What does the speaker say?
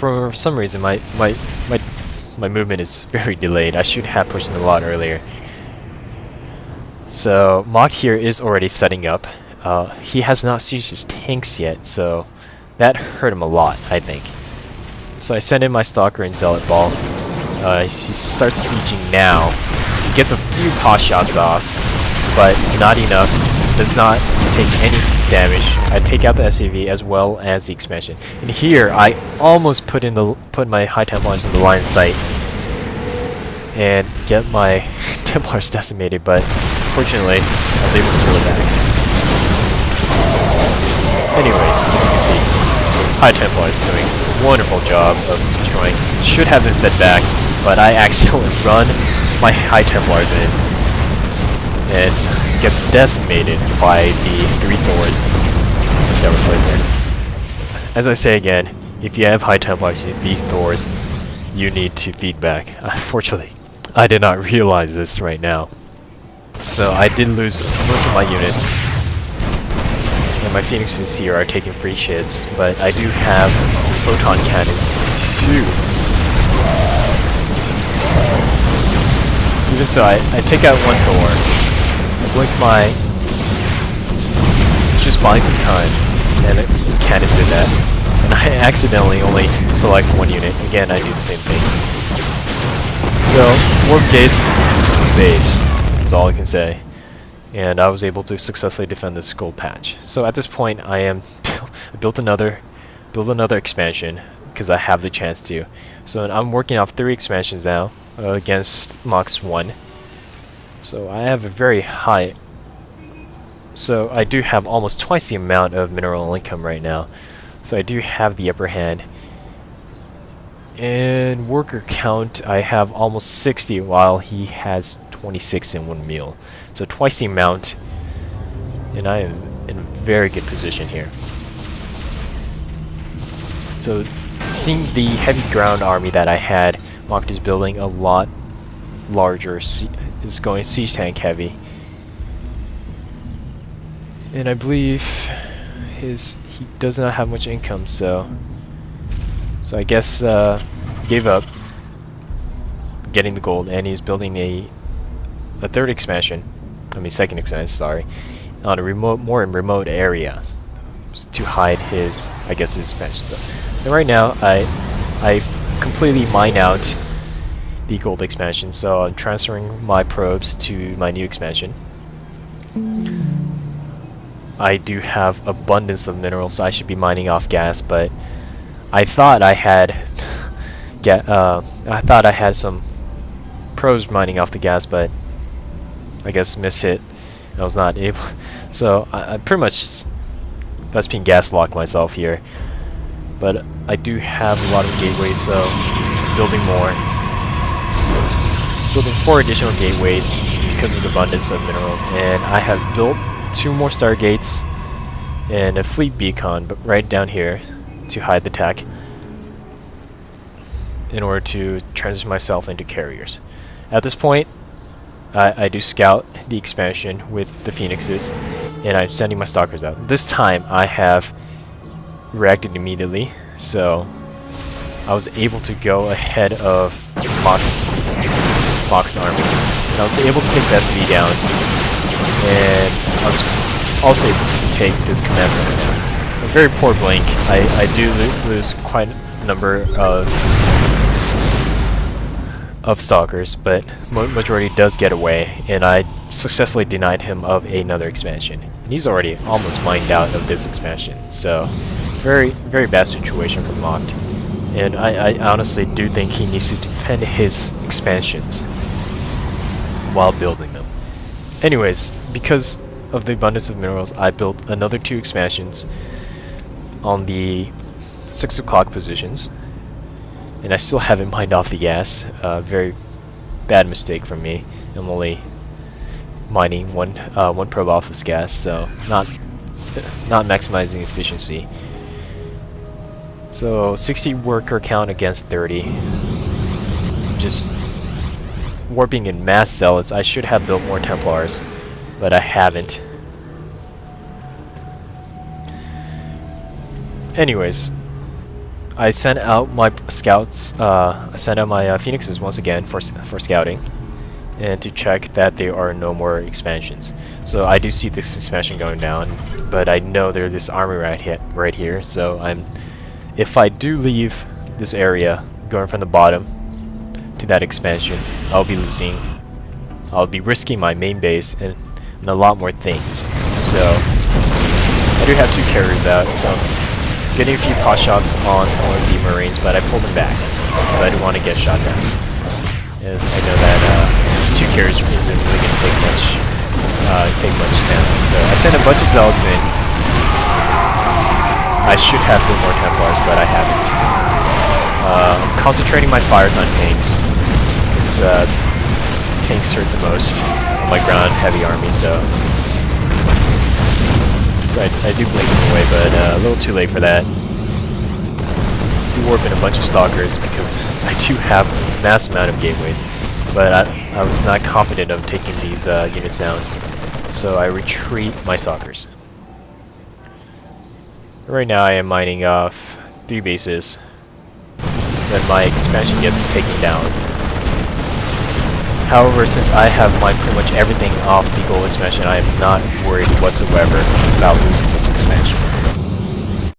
for some reason my movement is very delayed. I should have pushed it a lot earlier. So Macht here is already setting up. He has not sieged his tanks yet, so that hurt him a lot, I think. So I send in my Stalker and Zealot Ball. He starts sieging now. He gets a few pot shots off, but not enough. Does not take any damage. I take out the SCV as well as the expansion. And here I almost put my High Templars in the line of sight and get my Templars decimated, but fortunately I was able to throw it back. Anyways, as you can see, High Templar is doing a wonderful job of destroying. Should have been fed back, but I accidentally run my High Templars in and gets decimated by the 3 Thors that were placed there. As I say again, if you have High Templars and 3 Thors, you need to feed back. Unfortunately, I did not realize this right now. So I did lose most of my units. And my Phoenixes here are taking free shits, but I do have photon cannons too. So, even so, I take out 1 Thor. I blink my... just buying some time, and the cannon did that. And I accidentally only select 1 unit. Again, I do the same thing. So, warp gates saves. That's all I can say. And I was able to successfully defend this gold patch. So at this point, I built another expansion because I have the chance to. So I'm working off 3 expansions now against Macht's 1. So I have a very high. So I do have almost twice the amount of mineral income right now. So I do have the upper hand. And worker count, I have almost 60 while he has 26 in 1 meal. So twice the amount, and I am in a very good position here. So seeing the heavy ground army that I had, Macht is building a lot larger, is going siege tank heavy. And I believe he does not have much income, so I guess he gave up getting the gold, and he's building a 3rd expansion. Second expansion, sorry, on a more remote area to hide his expansion. So and right now, I completely mine out the gold expansion, so I'm transferring my probes to my new expansion. I do have abundance of minerals, so I should be mining off gas, but I thought I had I had some probes mining off the gas, but I guess mishit. I was not able. So I pretty much that's being gas locked myself here. But I do have a lot of gateways, so building more. Building 4 additional gateways because of the abundance of minerals, and I have built 2 more stargates and a fleet beacon, but right down here to hide the tech in order to transition myself into carriers. At this point, I do scout the expansion with the Phoenixes, and I'm sending my Stalkers out. This time I have reacted immediately, so I was able to go ahead of Macht's army, and I was able to take the SV down, and I was also able to take this command center. A very poor blink. I do lose quite a number of Stalkers, but majority does get away, and I successfully denied him of another expansion. And he's already almost mined out of this expansion, so very bad situation for Macht. And I honestly do think he needs to defend his expansions while building them. Anyways, because of the abundance of minerals, I built another 2 expansions on the 6 o'clock positions. And I still haven't mined off the gas. Very bad mistake from me. I'm only mining one probe off this gas, so not maximizing efficiency. So 60 worker count against 30. Just warping in mass zealots. I should have built more Templars, but I haven't. Anyways, I sent out my scouts. I sent out my phoenixes once again for scouting, and to check that there are no more expansions. So I do see this expansion going down, but I know there's this army right here. So if I do leave this area, going from the bottom to that expansion, I'll be losing. I'll be risking my main base and a lot more things. So I do have 2 carriers out, so I'm getting a few pot shots on some of the Marines, but I pulled them back because I didn't want to get shot down. As I know that 2 carriers isn't really going to take much down. So I sent a bunch of zealots in. I should have put more Templars, but I haven't. I'm concentrating my fires on tanks. Tanks hurt the most on my ground heavy army, so I do blink them away, but a little too late for that. Do warp in a bunch of stalkers because I do have a mass amount of gateways, but I was not confident of taking these units down, so I retreat my stalkers. Right now I am mining off 3 bases, then my expansion gets taken down. However, since I have mined pretty much everything off the gold expansion, I am not worried whatsoever about losing this expansion.